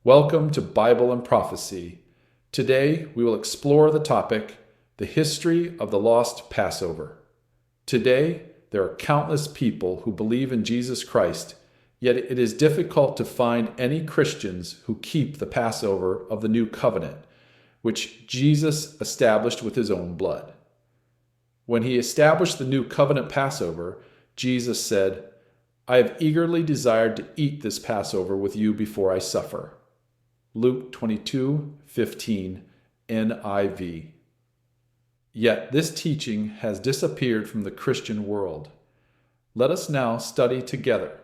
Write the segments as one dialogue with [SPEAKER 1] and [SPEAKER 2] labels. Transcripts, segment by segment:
[SPEAKER 1] Welcome to Bible and Prophecy. Today we will explore the topic, the history of the lost Passover. Today there are countless people who believe in Jesus Christ, yet it is difficult to find any Christians who keep the Passover of the New Covenant, which Jesus established with his own blood. When he established the New Covenant Passover, Jesus said, "I have eagerly desired to eat this Passover with you before I suffer." Luke 22:15, NIV. Yet this teaching has disappeared from the Christian world. Let us now study together.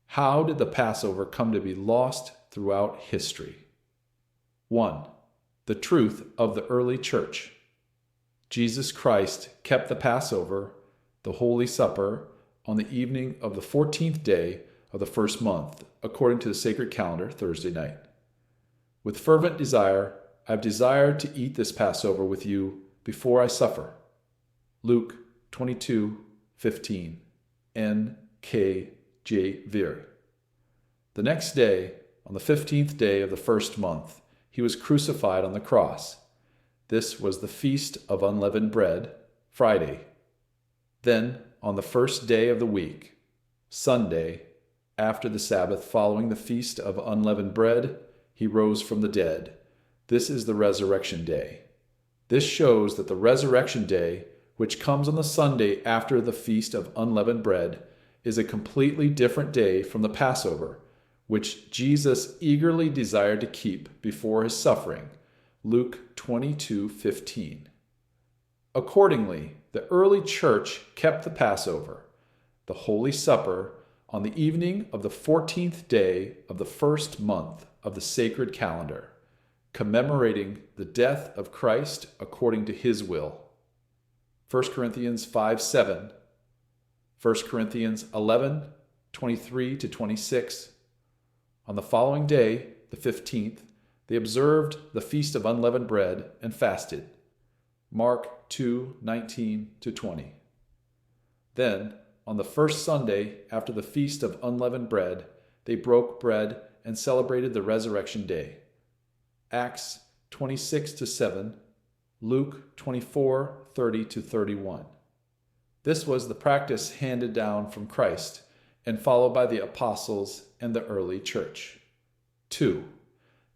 [SPEAKER 1] How did the Passover come to be lost throughout history? 1. The truth of the early church. Jesus Christ kept the Passover, the Holy Supper, on the evening of the 14th day of the first month, according to the sacred calendar, Thursday night. With fervent desire, I have desired to eat this Passover with you before I suffer. Luke 22:15, NKJV. The next day, on the 15th day of the first month, he was crucified on the cross. This was the Feast of Unleavened Bread, Friday. Then, on the first day of the week, Sunday, after the Sabbath following the Feast of Unleavened Bread, he rose from the dead. This is the resurrection day. This shows that the resurrection day, which comes on the Sunday after the Feast of Unleavened Bread, is a completely different day from the Passover, which Jesus eagerly desired to keep before his suffering. Luke 22:15. Accordingly, the early church kept the Passover, the Holy Supper, on the evening of the 14th day of the first month of the sacred calendar, commemorating the death of Christ according to his will. 1 Corinthians 5:7, 1 Corinthians 11:23-26. On the following day, the 15th, they observed the Feast of Unleavened Bread and fasted. Mark 2:19-20. Then, on the first Sunday after the Feast of Unleavened Bread, they broke bread and celebrated the resurrection day. Acts 26-7, Luke 24:30-31. This was the practice handed down from Christ and followed by the apostles and the early church. 2.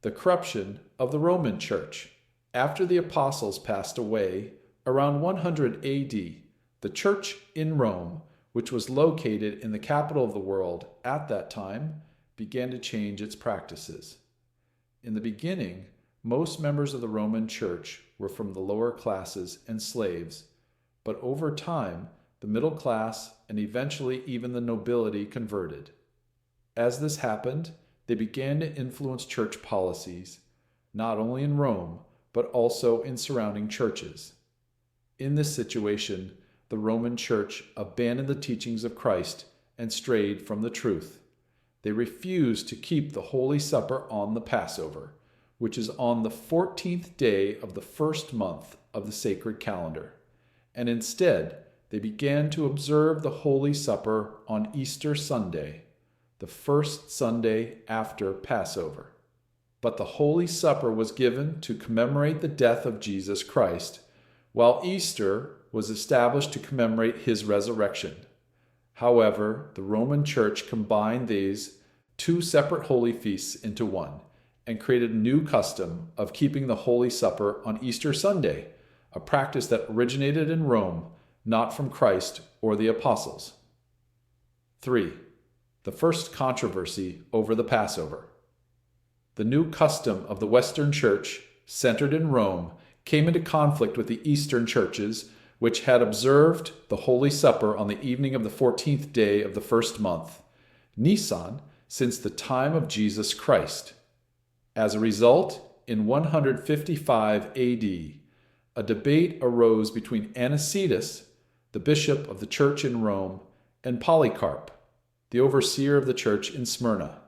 [SPEAKER 1] The corruption of the Roman Church. After the apostles passed away, around 100 AD, the church in Rome, which was located in the capital of the world at that time, began to change its practices. In the beginning, most members of the Roman Church were from the lower classes and slaves, but over time, the middle class and eventually even the nobility converted. As this happened, they began to influence church policies, not only in Rome, but also in surrounding churches. In this situation, the Roman Church abandoned the teachings of Christ and strayed from the truth. They refused to keep the Holy Supper on the Passover, which is on the 14th day of the first month of the sacred calendar, and instead they began to observe the Holy Supper on Easter Sunday, the first Sunday after Passover. But the Holy Supper was given to commemorate the death of Jesus Christ, while Easter was established to commemorate his resurrection. However, the Roman Church combined these two separate holy feasts into one and created a new custom of keeping the Holy Supper on Easter Sunday, a practice that originated in Rome, not from Christ or the apostles. 3. The first controversy over the Passover. The new custom of the Western Church, centered in Rome, came into conflict with the Eastern churches, which had observed the Holy Supper on the evening of the 14th day of the first month, Nisan, since the time of Jesus Christ. As a result, in 155 AD, a debate arose between Anicetus, the bishop of the church in Rome, and Polycarp, the overseer of the church in Smyrna.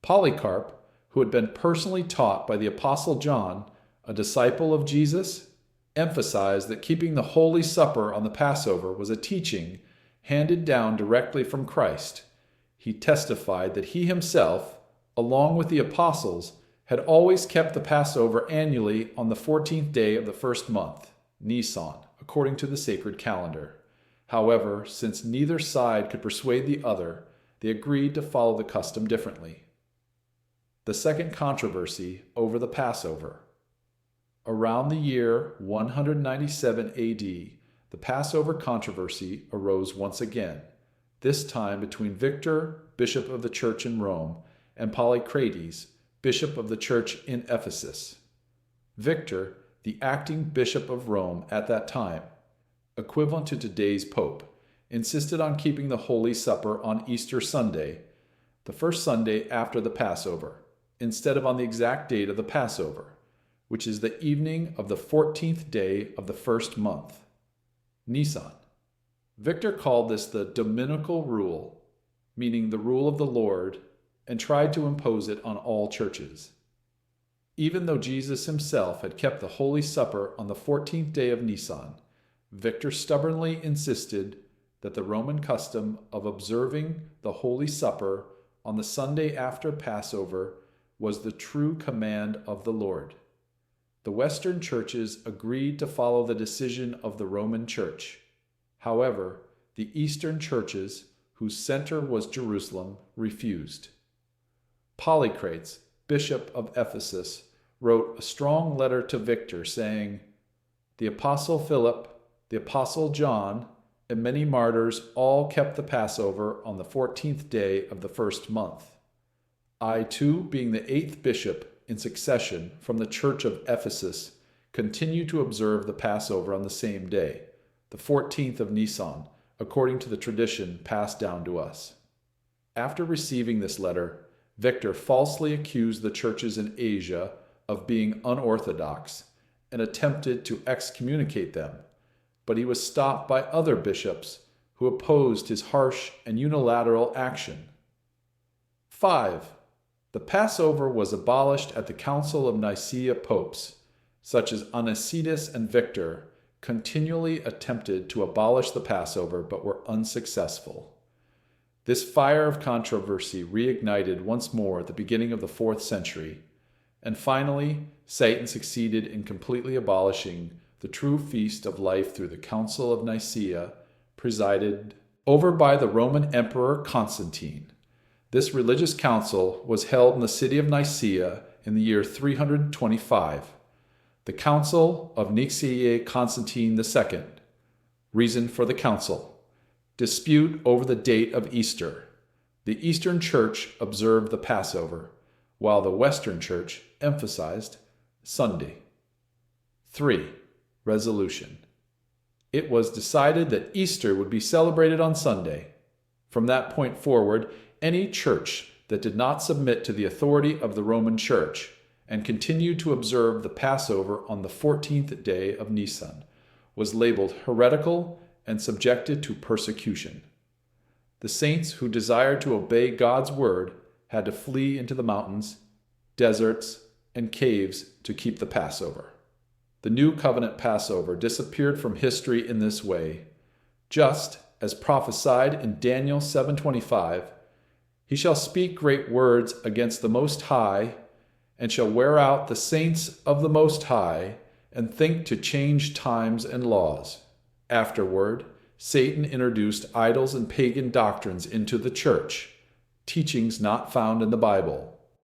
[SPEAKER 1] Polycarp, who had been personally taught by the Apostle John, a disciple of Jesus, emphasized that keeping the Holy Supper on the Passover was a teaching handed down directly from Christ. He testified that he himself, along with the apostles, had always kept the Passover annually on the 14th day of the first month, Nisan, according to the sacred calendar. However, since neither side could persuade the other, they agreed to follow the custom differently. The second controversy over the Passover. Around the year 197 AD, the Passover controversy arose once again, this time between Victor, bishop of the church in Rome, and Polycrates, bishop of the church in Ephesus. Victor, the acting bishop of Rome at that time, equivalent to today's pope, insisted on keeping the Holy Supper on Easter Sunday, the first Sunday after the Passover, instead of on the exact date of the Passover, which is the evening of the 14th day of the first month, Nisan. Victor called this the dominical rule, meaning the rule of the Lord, and tried to impose it on all churches. Even though Jesus himself had kept the Holy Supper on the 14th day of Nisan, Victor stubbornly insisted that the Roman custom of observing the Holy Supper on the Sunday after Passover was the true command of the Lord. The Western churches agreed to follow the decision of the Roman Church. However, the Eastern churches, whose center was Jerusalem, refused. Polycrates, bishop of Ephesus, wrote a strong letter to Victor saying, "The Apostle Philip, the Apostle John, and many martyrs all kept the Passover on the 14th day of the first month. I too, being the 8th bishop in succession from the church of Ephesus, continue to observe the Passover on the same day, the 14th of Nisan, according to the tradition passed down to us." After receiving this letter, Victor falsely accused the churches in Asia of being unorthodox and attempted to excommunicate them, but he was stopped by other bishops who opposed his harsh and unilateral action. 5. The Passover was abolished at the Council of Nicaea. Popes, such as Anicetus and Victor, continually attempted to abolish the Passover but were unsuccessful. This fire of controversy reignited once more at the beginning of the 4th century, and finally Satan succeeded in completely abolishing the true feast of life through the Council of Nicaea, presided over by the Roman Emperor Constantine. This religious council was held in the city of Nicaea in the year 325. The Council of Nicaea Constantine II. Reason for the council: dispute over the date of Easter. The Eastern Church observed the Passover, while the Western Church emphasized Sunday. 3. Resolution. It was decided that Easter would be celebrated on Sunday. From that point forward, any church that did not submit to the authority of the Roman Church and continued to observe the Passover on the 14th day of Nisan was labeled heretical and subjected to persecution. The saints who desired to obey God's word had to flee into the mountains, deserts, and caves to keep the Passover. The New Covenant Passover disappeared from history in this way, just as prophesied in Daniel 7:25, "He shall speak great words against the Most High, and shall wear out the saints of the Most High, and think to change times and laws." Afterward, Satan introduced idols and pagan doctrines into the church, teachings not found in the Bible.